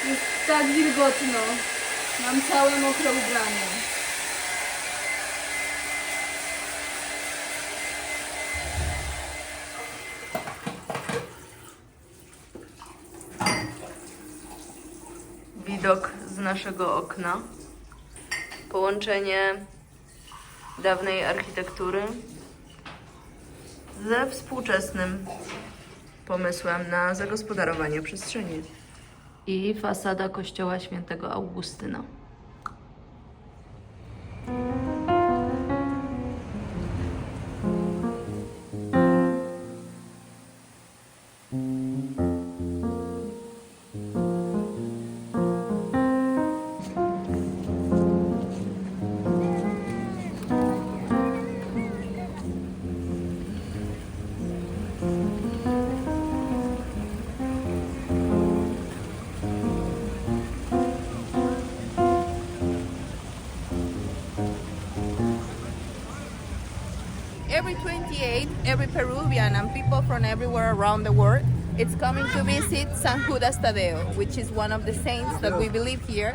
Jest tak wilgotno. Mam całe mokre ubranie. Widok z naszego okna. Połączenie dawnej architektury ze współczesnym pomysłem na zagospodarowanie przestrzeni. I fasada kościoła świętego Augustyna. Every 28th, every Peruvian and people from everywhere around the world, it's coming to visit San Judas Tadeo, which is one of the saints that we believe here,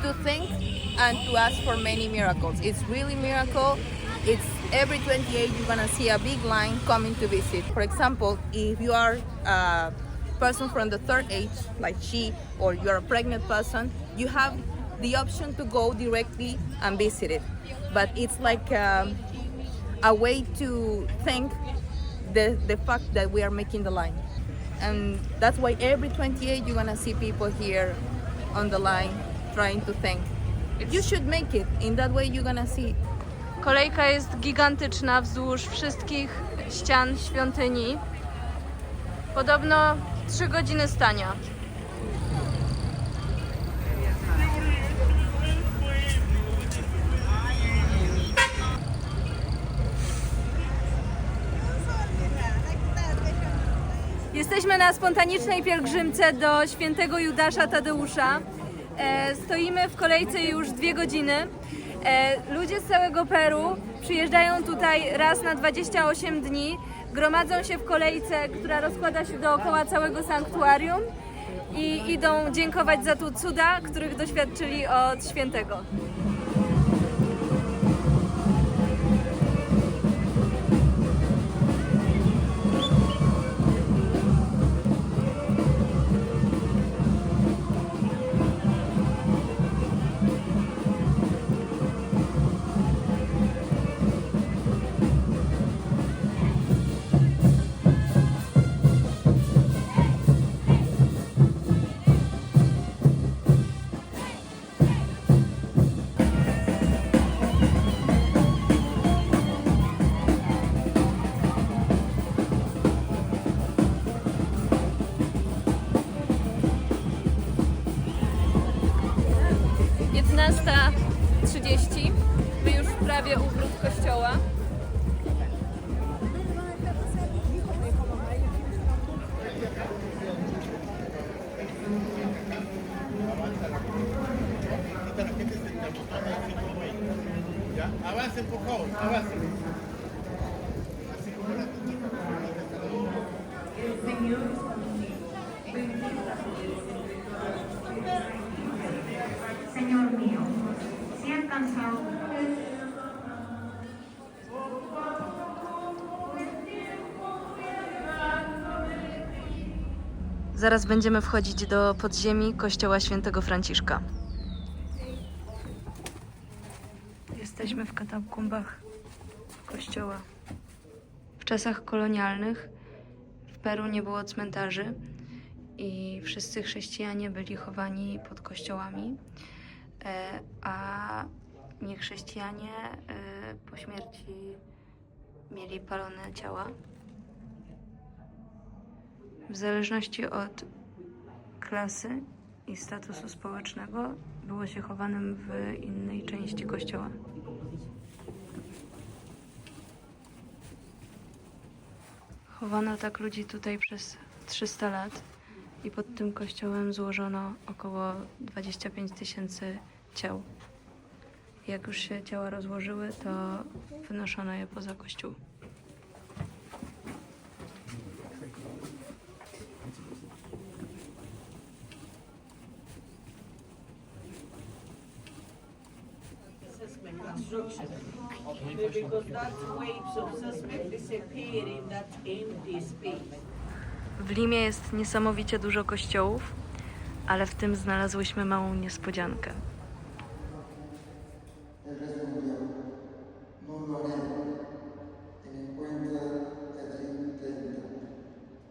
to thank and to ask for many miracles. It's really miracle. It's every 28 you're gonna see a big line coming to visit. For example, if you are a person from the third age, like she, or you're a pregnant person, you have the option to go directly and visit it. But it's like a way to thank the fact that we are making the line. And that's why every 28 you're gonna see people here on the line trying to thank. You should make it. In that way you're gonna see. Kolejka jest gigantyczna wzdłuż wszystkich ścian świątyni. Podobno 3 godziny stania. Jesteśmy na spontanicznej pielgrzymce do świętego Judasza Tadeusza. Stoimy w kolejce już 2 godziny. Ludzie z całego Peru przyjeżdżają tutaj raz na 28 dni, gromadzą się w kolejce, która rozkłada się dookoła całego sanktuarium i idą dziękować za tu cuda, których doświadczyli od świętego. My już prawie u wrót kościoła. Avancen, por favor, avancen. Señor mío, si han cansado. Zaraz będziemy wchodzić do podziemi kościoła świętego Franciszka. Jesteśmy w katakumbach kościoła. W czasach kolonialnych w Peru nie było cmentarzy i wszyscy chrześcijanie byli chowani pod kościołami, a niechrześcijanie po śmierci mieli palone ciała. W zależności od klasy i statusu społecznego było się chowanym w innej części kościoła. Chowano tak ludzi tutaj przez 300 lat i pod tym kościołem złożono około 25 000 ciał. Jak już się ciała rozłożyły, to wynoszono je poza kościół. construction. Because that waves of suspect disappear in that empty space. W Limie jest niesamowicie dużo kościołów, ale w tym znalazłyśmy małą niespodziankę. Él respondió, no lo haré. En encuentra allí 30.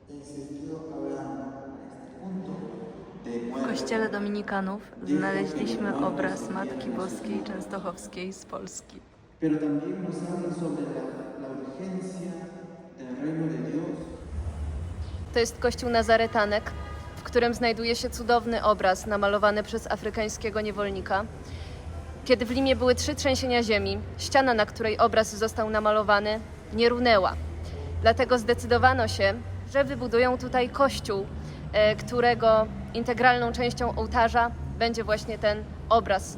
Insistió hablando. A este punto, de W kościele dominikanów znaleźliśmy obraz Matki Boskiej Częstochowskiej z Polski. Pero también nos habla sobre la urgencia del reino de Dios. To jest kościół Nazaretanek, w którym znajduje się cudowny obraz namalowany przez afrykańskiego niewolnika. Kiedy w Limie były 3 trzęsienia ziemi, ściana, na której obraz został namalowany, nie runęła. Dlatego zdecydowano się, że wybudują tutaj kościół, którego integralną częścią ołtarza będzie właśnie ten obraz.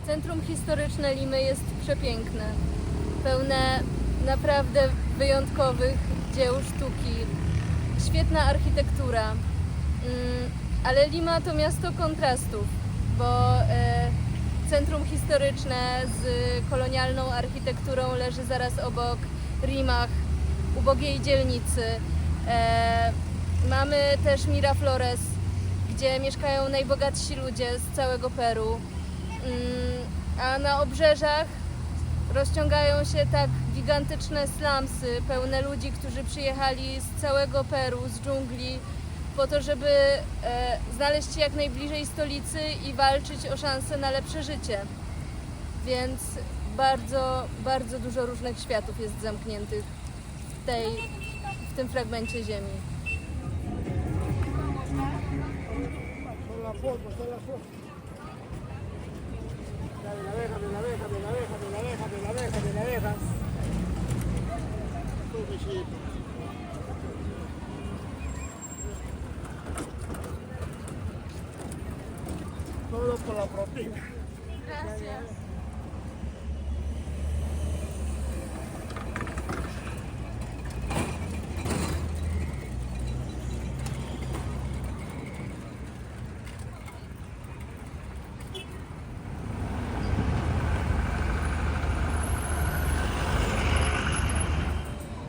Centrum historyczne Limy jest przepiękne, pełne naprawdę wyjątkowych dzieł sztuki, świetna architektura, ale Lima to miasto kontrastów, bo centrum historyczne z kolonialną architekturą leży zaraz obok Rimach, ubogiej dzielnicy. Mamy też Miraflores, gdzie mieszkają najbogatsi ludzie z całego Peru. A na obrzeżach rozciągają się tak gigantyczne slumsy, pełne ludzi, którzy przyjechali z całego Peru, z dżungli, po to, żeby znaleźć się jak najbliżej stolicy i walczyć o szansę na lepsze życie. Więc bardzo, bardzo dużo różnych światów jest zamkniętych w tym fragmencie ziemi. Todo por la propina.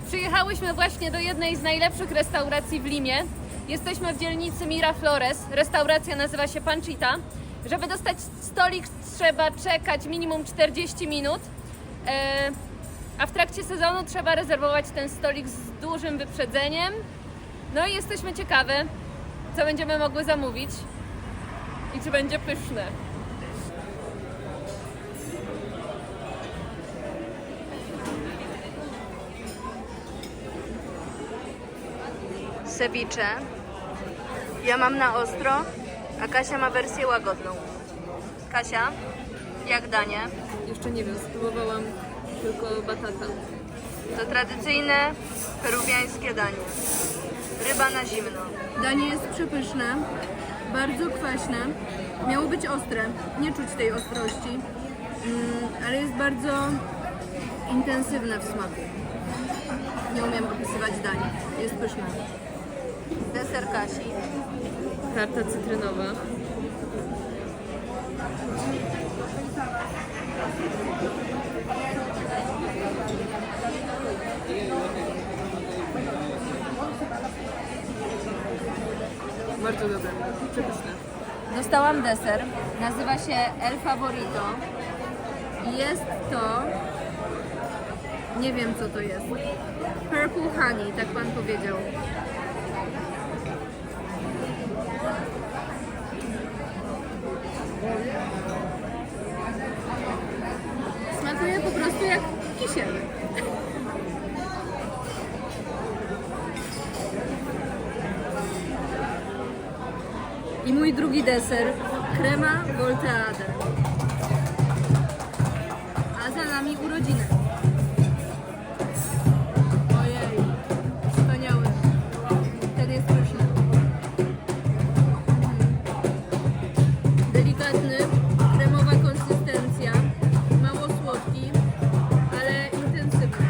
Przyjechałyśmy właśnie do jednej z najlepszych restauracji w Limie. Jesteśmy w dzielnicy Miraflores. Restauracja nazywa się Panchita. Żeby dostać stolik, trzeba czekać minimum 40 minut, a w trakcie sezonu trzeba rezerwować ten stolik z dużym wyprzedzeniem. No i jesteśmy ciekawe, co będziemy mogły zamówić i czy będzie pyszne. Ceviche. Ja mam na ostro, a Kasia ma wersję łagodną. Kasia, jak danie? Jeszcze nie wiem, spróbowałam tylko batata. To tradycyjne peruwiańskie danie. Ryba na zimno. Danie jest przepyszne, bardzo kwaśne. Miało być ostre, nie czuć tej ostrości, ale jest bardzo intensywne w smaku. Nie umiem opisywać dań, jest pyszne. Deser Kasi. Tarta cytrynowa. Bardzo dobre, przepyszne. Dostałam deser, nazywa się El Favorito i jest to, nie wiem co to jest, Purple Honey, tak pan powiedział. Smakuje po prostu jak kisiel. I mój drugi deser, crema volteade. A za nami urodziny. Ojej, wspaniały. Ten jest pyszny. Delikatny, kremowa konsystencja, mało słodki, ale intensywny.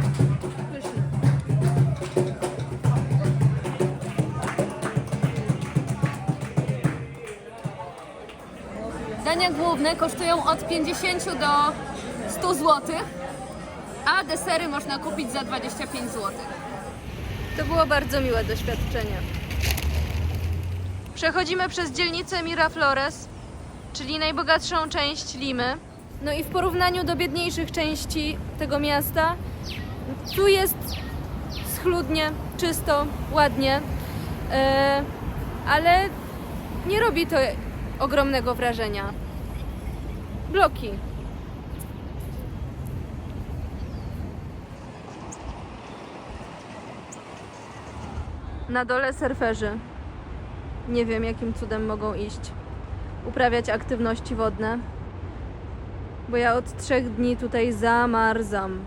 Dania główne kosztują od 50 do 100 zł, a desery można kupić za 25 zł. To było bardzo miłe doświadczenie. Przechodzimy przez dzielnicę Miraflores, czyli najbogatszą część Limy. No i w porównaniu do biedniejszych części tego miasta, tu jest schludnie, czysto, ładnie, ale nie robi to ogromnego wrażenia. Bloki. Na dole surferzy. Nie wiem, jakim cudem mogą iść. Uprawiać aktywności wodne. Bo ja od 3 dni tutaj zamarzam.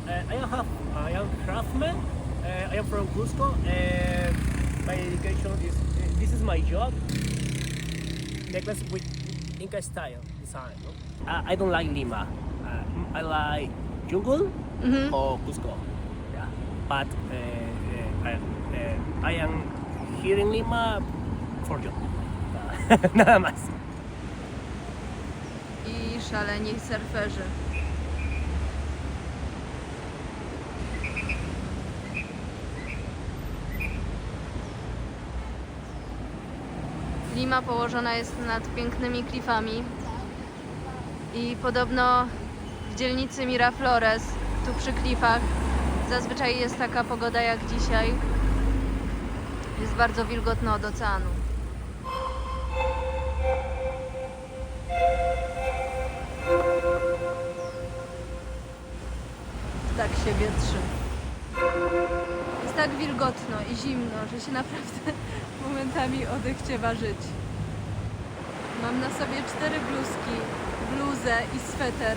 I am craftsman. I am from Cusco. My education is this is my job. Necklace with Inca style design. No? I don't like Lima. I like jungle or Cusco. Yeah. But I am here in Lima for job. Nada más. I szaleni surferzy. Lima położona jest nad pięknymi klifami i podobno w dzielnicy Miraflores, tu przy klifach, zazwyczaj jest taka pogoda jak dzisiaj. Jest bardzo wilgotno od oceanu. Tak się wietrzy. Jest tak wilgotno i zimno, że się naprawdę momentami odechciewa żyć. Mam na sobie 4 bluzki, bluzę i sweter.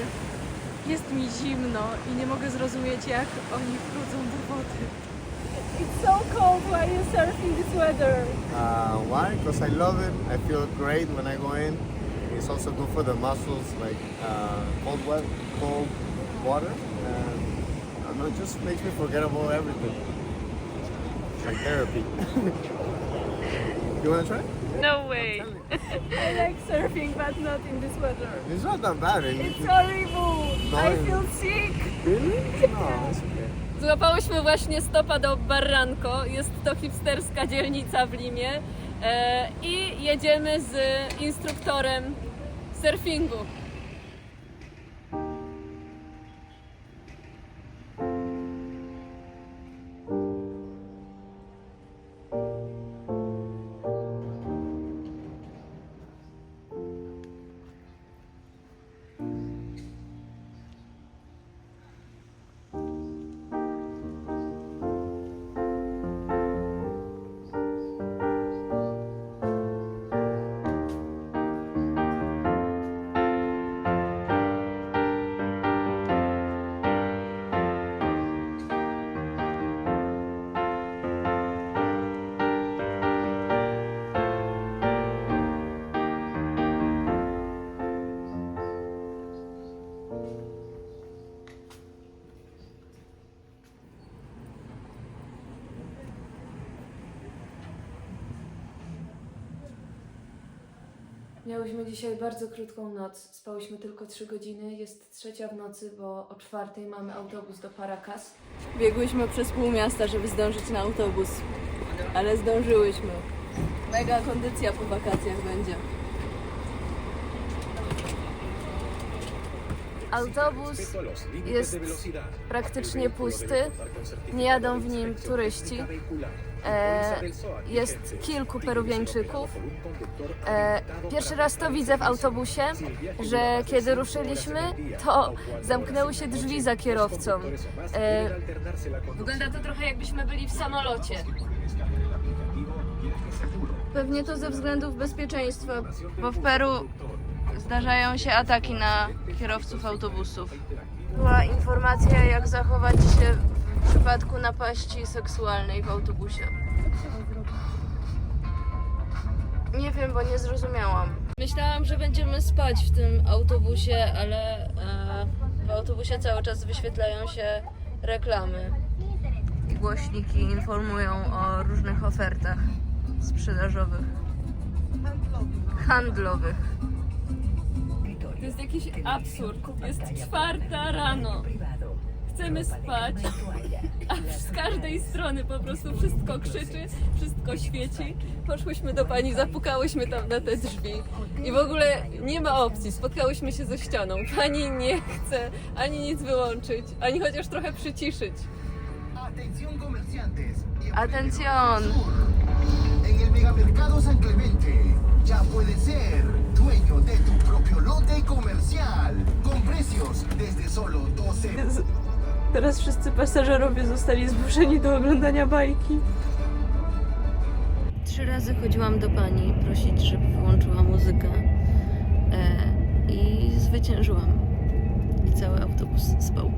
Jest mi zimno i nie mogę zrozumieć, jak oni wchodzą do wody. It's so cold while you're surfing this weather. Why? Because I love it. I feel great when I go in. It's also good for the muscles, like cold water. And I don't know, it just makes me forget about everything. It's like therapy. You want to try? No way. I like surfing, but not in this weather. It's not that bad. It's horrible. No, I feel sick. Really? No, it's okay. Złapałyśmy właśnie stopa do Barranco, jest to hipsterska dzielnica w Limie i jedziemy z instruktorem surfingu. Miałyśmy dzisiaj bardzo krótką noc. Spałyśmy tylko 3 godziny. Jest 3 w nocy, bo o 4 mamy autobus do Paracas. Biegłyśmy przez pół miasta, żeby zdążyć na autobus, ale zdążyłyśmy. Mega kondycja po wakacjach będzie. Autobus jest praktycznie pusty, nie jadą w nim turyści. Jest kilku Peruwiańczyków. Pierwszy raz to widzę w autobusie, że kiedy ruszyliśmy, to zamknęły się drzwi za kierowcą. Wygląda to trochę jakbyśmy byli w samolocie. Pewnie to ze względów bezpieczeństwa, bo w Peru zdarzają się ataki na kierowców autobusów. Była informacja, jak zachować się w przypadku napaści seksualnej w autobusie. Nie wiem, bo nie zrozumiałam. Myślałam, że będziemy spać w tym autobusie, ale w autobusie cały czas wyświetlają się reklamy. I głośniki informują o różnych ofertach sprzedażowych. Handlowych. jest jakiś absurd. Jest 4 rano. Chcemy spać, a z każdej strony po prostu wszystko krzyczy, wszystko świeci. Poszłyśmy do pani, zapukałyśmy tam na te drzwi i w ogóle nie ma opcji. Spotkałyśmy się ze ścianą. Pani nie chce ani nic wyłączyć, ani chociaż trochę przyciszyć. Atencjon! En el megamercado San Clemente ya puedes ser dueño de tu propio lote comercial con precios desde solo 12. Teraz wszyscy pasażerowie zostali zmuszeni do oglądania bajki. 3 razy chodziłam do pani prosić, żeby wyłączyła muzykę i zwyciężyłam. I cały autobus spał.